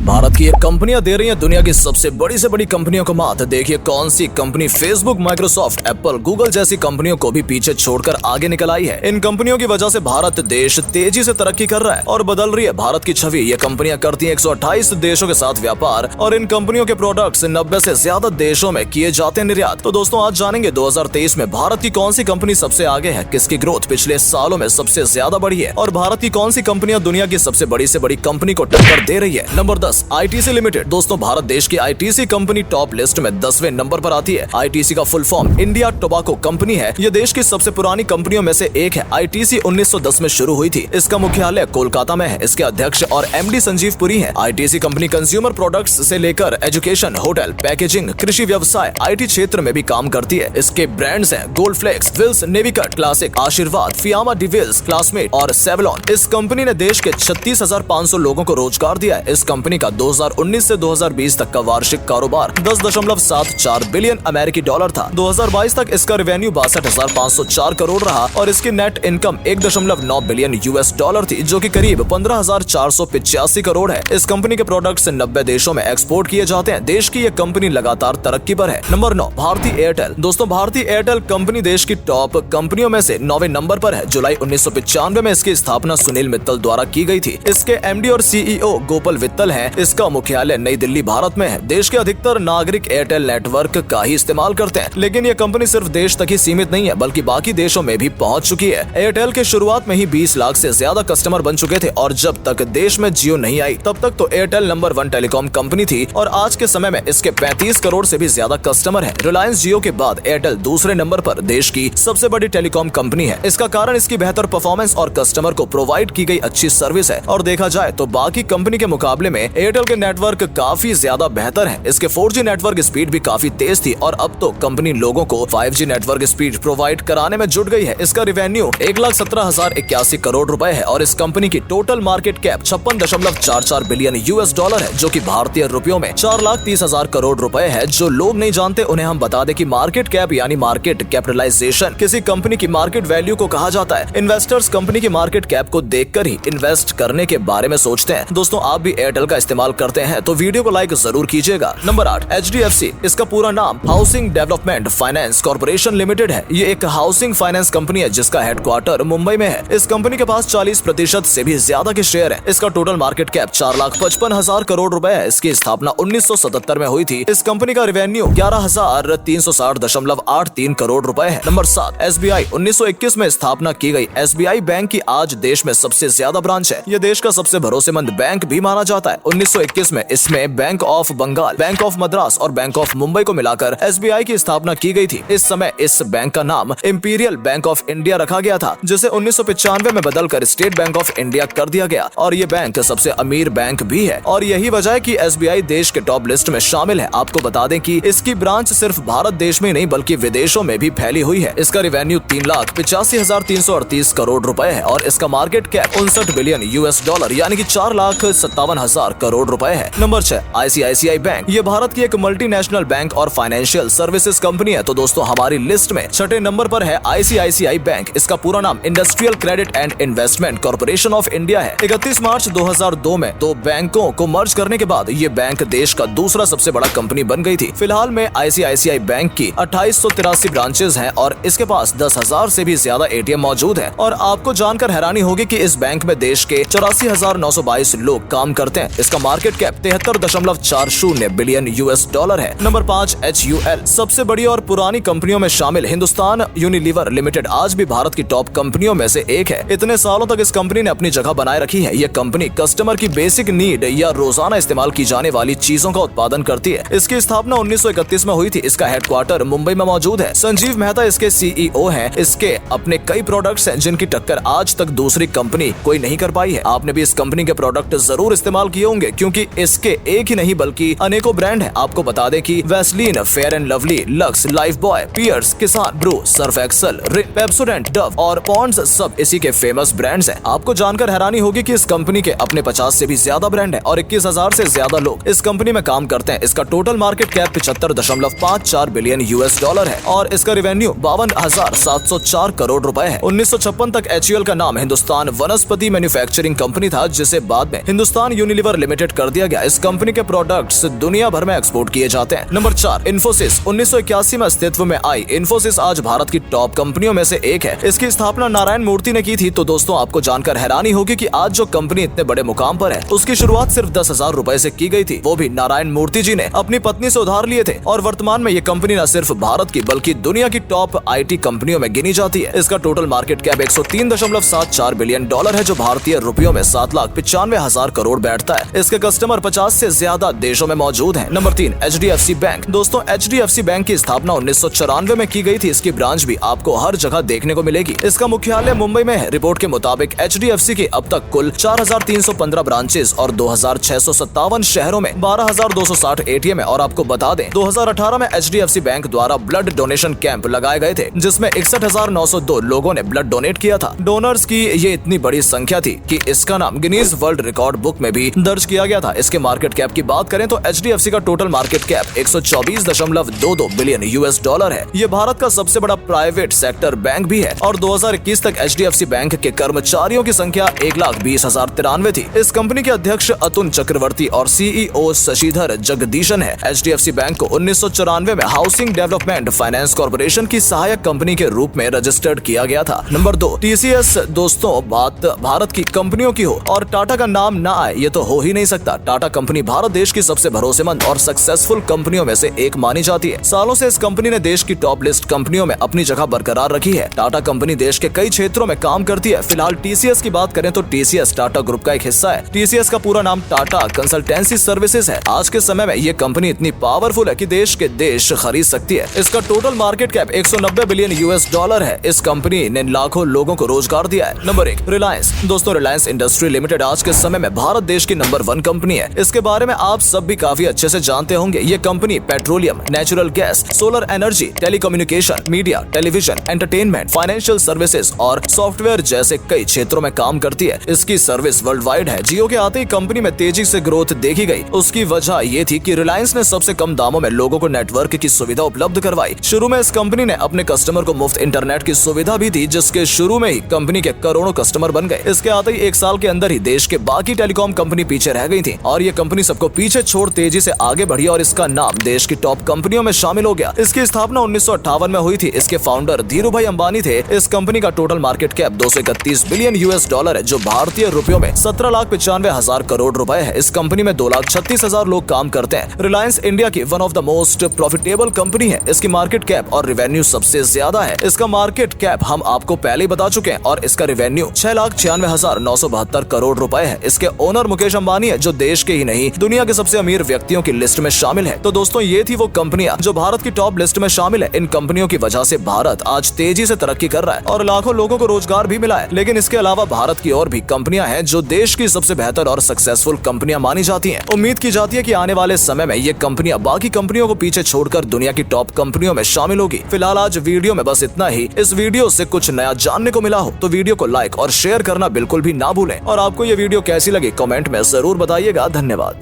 भारत की ये कंपनियां दे रही हैं दुनिया की सबसे बड़ी से बड़ी कंपनियों को मात। देखिए कौन सी company Facebook, Microsoft, Apple, Google जैसी कंपनियों को भी पीछे छोड़कर आगे निकल आई है। इन कंपनियों की वजह से भारत देश तेजी से तरक्की कर रहा है और बदल रही है भारत की छवि। ये कंपनियां करती हैं 128 देशों के साथ व्यापार और इन कंपनियों के प्रोडक्ट्स 90 से ज्यादा देशों में किए जाते हैं निर्यात। तो दोस्तों आज जानेंगे 2023 में भारत की कौन सी कंपनी सबसे आगे है, किसकी ग्रोथ पिछले सालों में सबसे ज्यादा बढ़ी है और भारत की कौन सी कंपनियां दुनिया की सबसे बड़ी से बड़ी कंपनी को टक्कर दे रही है। Number 10, ITC limited. दोस्तों भारत देश की आईटीसी कंपनी टॉप लिस्ट में 10वें नंबर पर आती है। आईटीसी का full form India tobacco company है। यह देश की सबसे पुरानी कंपनियों में से एक है। आईटीसी 1910 में शुरू हुई थी। इसका मुख्यालय कोलकाता में है। इसके अध्यक्ष और एमडी संजीव पुरी हैं। आईटीसी कंपनी कंज्यूमर प्रोडक्ट्स से लेकर एजुकेशन, होटल, पैकेजिंग, कृषि व्यवसाय, आईटी क्षेत्र में भी काम करती है। इसके ब्रांड्स हैं गोल्ड फ्लेक्स, विल्स, नेविकट, क्लासिक, आशीर्वाद, फियामा डिविल्स, क्लासमेट और सेवलॉन। इस कंपनी ने देश के 36,500 लोगों को रोजगार दिया है। इस कंपनी का 2019 से 2020 तक का वार्षिक कारोबार 10.74 बिलियन अमेरिकी डॉलर था। 2022 तक इसका रेवेन्यू 62,504 करोड़ रहा और इसकी net income 1.9 billion US dollar थी, जो कि करीब 15,485 करोड़ है। इस कंपनी के प्रोडक्ट्स 90 देशों में एक्सपोर्ट किए जाते हैं। देश की यह कंपनी लगातार तरक्की पर है। नंबर 9, भारती एयरटेल। दोस्तों भारती एयरटेल कंपनी देश की टॉप कंपनियों में से 9वें नंबर पर है। जुलाई 1995 में इसकी स्थापना सुनील मित्तल द्वारा की गई थी। इसके एमडी और सीईओ गोपाल वित्तल हैं। इसका मुख्यालय नई दिल्ली भारत में है। देश के अधिकतर नागरिक एयरटेल नेटवर्क का ही इस्तेमाल करते हैं, लेकिन यह कंपनी सिर्फ देश तक ही सीमित नहीं है बल्कि बाकी देशों में भी पहुंच चुकी है। एयरटेल के शुरुआत में ही 20 लाख से ज्यादा कस्टमर बन चुके थे और जब तक देश में जियो नहीं आई तब तक तो एयरटेल नंबर 1 टेलीकॉम कंपनी थी और आज के समय में इसके 35 करोड़ से भी ज्यादा कस्टमर है। रिलायंस जियो के बाद एयरटेल दूसरे नंबर पर देश की सबसे बड़ी टेलीकॉम कंपनी है। इसका कारण इसकी बेहतर परफॉर्मेंस और कस्टमर को प्रोवाइड की गई अच्छी सर्विस है। और देखा जाए तो बाकी कंपनी के मुकाबले में एयरटेल के नेटवर्क काफी ज्यादा बेहतर है। इसके 4G नेटवर्क स्पीड भी काफी तेज थी और अब तो कंपनी लोगों को 5G नेटवर्क स्पीड प्रोवाइड कराने में जुट गई है। इसका रेवेन्यू 1,17,081 करोड़ रुपए है और इस कंपनी की total market cap 56.44 billion US dollar है, जो कि भारतीय रुपयों में 4,30,000 करोड़ रुपए है। जो लोग नहीं जानते उन्हें हम बता दें कि मार्केट कैप यानी मार्केट कैपिटलाइजेशन किसी कंपनी की मार्केट वैल्यू को कहा जाता है। इन्वेस्टर्स कंपनी की मार्केट कैप को देखकर ही इन्वेस्ट करने के बारे में सोचते हैं। दोस्तों आप भी एयरटेल का इस्तेमाल करते हैं तो वीडियो को लाइक जरूर कीजिएगा। Number 8, HDFC। इसका पूरा नाम housing development finance corporation limited है। ये एक हाउसिंग फाइनेंस कंपनी है जिसका हेडक्वार्टर मुंबई में है। इस कंपनी के पास 40% से भी ज्यादा के शेयर है। इसका टोटल मार्केट कैप 4,55,000 करोड़ रुपए है। इसकी स्थापना 1977 में हुई थी। इस कंपनी का रेवेन्यू 11,360.83 करोड़ रुपए है। Number 7, SBI। 1921 में स्थापना की गई SBI बैंक की आज देश में सबसे ज्यादा ब्रांच है। यह देश का सबसे भरोसेमंद बैंक भी माना जाता है। 1921 में इसमें bank of Bengal, bank of Madras और बैंक ऑफ मुंबई को मिलाकर SBI की स्थापना की गई थी। इस समय इस बैंक का नाम इंपीरियल बैंक ऑफ इंडिया रखा गया था, जिसे 1995 में बदलकर स्टेट बैंक ऑफ इंडिया कर दिया गया और ये बैंक सबसे अमीर बैंक भी है और यही वजह है कि SBI देश के टॉप लिस्ट में शामिल है। आपको बता दें कि इसकी ब्रांच सिर्फ भारत देश में नहीं बल्कि विदेशों में भी फैली हुई है। इसका रेवेन्यू 3,85,338 करोड़ रुपए है और इसका market cap 59 billion US dollar यानी कि 4,57,000 करोड़ रुपए है। Number 6, ICICI bank. ये भारत की एक मल्टीनेशनल बैंक और फाइनेंशियल सर्विसेज कंपनी है। तो दोस्तों हमारी लिस्ट में 6ठे नंबर पर है ICICI बैंक। इसका पूरा नाम industrial credit and investment corporation of India है। 31 मार्च 2002 में 2 बैंकों को मर्ज करने के बाद ये बैंक देश का दूसरा सबसे बड़ा कंपनी बन गई थी। फिलहाल में ICICI बैंक की 2883 ब्रांचेस हैं और इसके पास 10,000 से भी ज्यादा ATM मौजूद है। और आपको जानकर हैरानी होगी कि इस बैंक में देश के 84,922 लोग काम करते हैं। इसका market cap 73.40 billion US dollar है। Number 5, HUL। सबसे बड़ी और पुरानी कंपनियों में शामिल हिंदुस्तान यूनिलीवर लिमिटेड आज भी भारत की टॉप कंपनियों में से एक है। इतने सालों तक इस कंपनी ने अपनी जगह बनाए रखी है। यह कंपनी कस्टमर की बेसिक नीड या रोजाना इस्तेमाल की जाने वाली चीजों का उत्पादन करती है। इसकी स्थापना 1931 में हुई थी। इसका हेडक्वार्टर मुंबई में मौजूद है। संजीव मेहता इसके CEO हैं। इसके अपने कई प्रोडक्ट्स हैं जिनकी टक्कर आज तक दूसरी कंपनी कोई नहीं कर पाई है। आपने भी इस कंपनी के प्रोडक्ट जरूर इस्तेमाल किए होंगे क्योंकि इसके एक ही नहीं बल्कि अनेकों ब्रांड है। आपको बता दें कि Vaseline, Fair and Lovely, Lux, Lifebuoy, Pears, Kissan, Bru, Surf Excel, Pepsodent, Dove और पॉन्ड्स सब इसी के फेमस ब्रांड्स हैं। आपको जानकर हैरानी होगी कि इस कंपनी के अपने 50 से भी ज्यादा ब्रांड हैं और 21,000 से ज्यादा लोग इस कंपनी में काम करते हैं। इसका total market cap 75.54 billion US dollar है और इसका रेवेन्यू 52,704 करोड़ रुपए है। 1956 तक HUL का नाम हिंदुस्तान वनस्पति मैन्युफैक्चरिंग कंपनी था, जिसे बाद में हिंदुस्तान यूनिलीवर लिमिटेड लिमिटेड कर दिया गया। इस कंपनी के प्रोडक्ट्स दुनिया भर में एक्सपोर्ट किए जाते हैं। नंबर 4, इन्फोसिस। 1981 में अस्तित्व में आई इन्फोसिस आज भारत की टॉप कंपनियों में से एक है। इसकी स्थापना नारायण मूर्ति ने की थी। तो दोस्तों आपको जानकर हैरानी होगी कि आज जो कंपनी इतने बड़े मुकाम पर है उसकी शुरुआत सिर्फ 10,000 रुपए से की गई थी, वो भी नारायण मूर्ति जी ने अपनी पत्नी से उधार लिए थे। और वर्तमान में ये कंपनी न सिर्फ भारत की बल्कि दुनिया की टॉप IT कंपनियों में गिनी जाती है। इसका total market cap 103.74 billion dollar है, जो भारतीय रुपयों में 7,95,000 करोड़ बैठता है। इसके कस्टमर 50 से ज्यादा देशों में मौजूद हैं। Number 3, HDFC bank. दोस्तों HDFC बैंक की स्थापना 1994 में की गई थी। इसकी ब्रांच भी आपको हर जगह देखने को मिलेगी। इसका मुख्यालय मुंबई में है। रिपोर्ट के मुताबिक HDFC की अब तक कुल 4,315 ब्रांचेस और 2,657 शहरों में 12,260 ATM है। और आपको बता दें 2018 में HDFC बैंक द्वारा ब्लड डोनेशन कैंप लगाए गए थे, जिसमें 61,902 लोगों ने ब्लड डोनेट किया था। डोनर्स की ये इतनी बड़ी संख्या थी कि इसका नाम गिनीज वर्ल्ड रिकॉर्ड बुक में भी दर्ज किया गया था। इसके मार्केट कैप की बात करें तो HDFC का total market cap 124.22 billion US dollar है। ये भारत का सबसे बड़ा प्राइवेट सेक्टर बैंक भी है। और 2021 तक HDFC बैंक के कर्मचारियों की संख्या 1,20,093 थी। इस कंपनी के अध्यक्ष अतुल चक्रवर्ती और CEO शशिधर जगदीशन है। HDFC बैंक को 1994 में हाउसिंग डेवलपमेंट फाइनेंस कॉर्पोरेशन की सहायक कंपनी के रूप में रजिस्टर्ड किया गया था। Number 2, TCS। दोस्तों बात भारत की कंपनियों की हो और टाटा का नाम ना आए ये तो हो ही नहीं सकता। टाटा कंपनी भारत देश की सबसे भरोसेमंद और सक्सेसफुल कंपनियों में से एक मानी जाती है। सालों से इस कंपनी ने देश की टॉप लिस्ट कंपनियों में अपनी जगह बरकरार रखी है। टाटा कंपनी देश के कई क्षेत्रों में काम करती है। फिलहाल TCS की बात करें तो TCS टाटा ग्रुप का एक हिस्सा है। TCS का पूरा नाम टाटा कंसल्टेंसी सर्विसेज है। आज के समय में ये कंपनी इतनी पावरफुल है कि देश के देश खरीद सकती है। इसका total market cap 190 billion US dollar है। इस कंपनी ने लाखों लोगों को रोजगार दिया है। नंबर 1, रिलायंस। दोस्तों रिलायंस इंडस्ट्री लिमिटेड आज के समय में भारत देश की नंबर 1 कंपनी है। इसके बारे में आप सब भी काफी अच्छे से जानते होंगे। ये company petroleum, natural gas, solar energy, telecommunication, media, television, entertainment, financial services और सॉफ्टवेयर जैसे कई क्षेत्रों में काम करती है। इसकी सर्विस वर्ल्ड वाइड है। जियो के आते ही कंपनी में तेजी से ग्रोथ देखी गई। उसकी वजह ये थी कि रिलायंस ने सबसे कम दामों में लोगों को नेटवर्क की सुविधा उपलब्ध करवाई। शुरू में इस कंपनी ने अपने कस्टमर को मुफ्त इंटरनेट की सुविधा भी दी, जिसके शुरू में ही कंपनी के करोड़ों कस्टमर बन गए। इसके आते ही 1 साल के अंदर ही देश के बाकी टेलीकॉम कंपनी पीछे रह गई थी और ये कंपनी सबको पीछे छोड़ तेजी से आगे बढ़ी और इसका नाम देश की टॉप कंपनियों में शामिल हो गया। इसकी स्थापना 1958 में हुई थी। इसके फाउंडर धीरूभाई अंबानी थे। इस कंपनी का total market cap 231 billion US dollar है, जो भारतीय रुपयों में 17,95,000 करोड़ रुपए है। इस कंपनी में 2,36,000 लोग काम करते हैं। रिलायंस इंडिया की one of the most profitable company है। इसकी मार्केट कैप और रेवेन्यू सबसे ज्यादा है। इसका मार्केट कैप हम आपको पहले ही बता चुके हैं और इसका रेवेन्यू 6,96,972 करोड़ रुपए है। इसके ओनर मुकेश अंबानी है, जो देश के ही नहीं दुनिया के सबसे अमीर व्यक्तियों की लिस्ट में शामिल है। तो दोस्तों ये थी वो कंपनियां जो भारत की टॉप लिस्ट में शामिल है। इन कंपनियों की वजह से भारत आज तेजी से तरक्की कर रहा है और लाखों लोगों को रोजगार भी मिला है। लेकिन इसके अलावा भारत की और भी कंपनियां हैं जो देश की सबसे बेहतर और सक्सेसफुल कंपनियां मानी जाती हैं। उम्मीद की जाती है कि आने वाले समय में ये कंपनियां बाकी कंपनियों को पीछे छोड़कर दुनिया की टॉप कंपनियों में शामिल होगी। फिलहाल आज वीडियो में बस इतना ही। इस वीडियो से कुछ नया जानने को मिला हो तो वीडियो को लाइक और शेयर करना बिल्कुल भी ना भूलें। और आपको ये वीडियो कैसी लगी कमेंट में जरूर बताइएगा। धन्यवाद।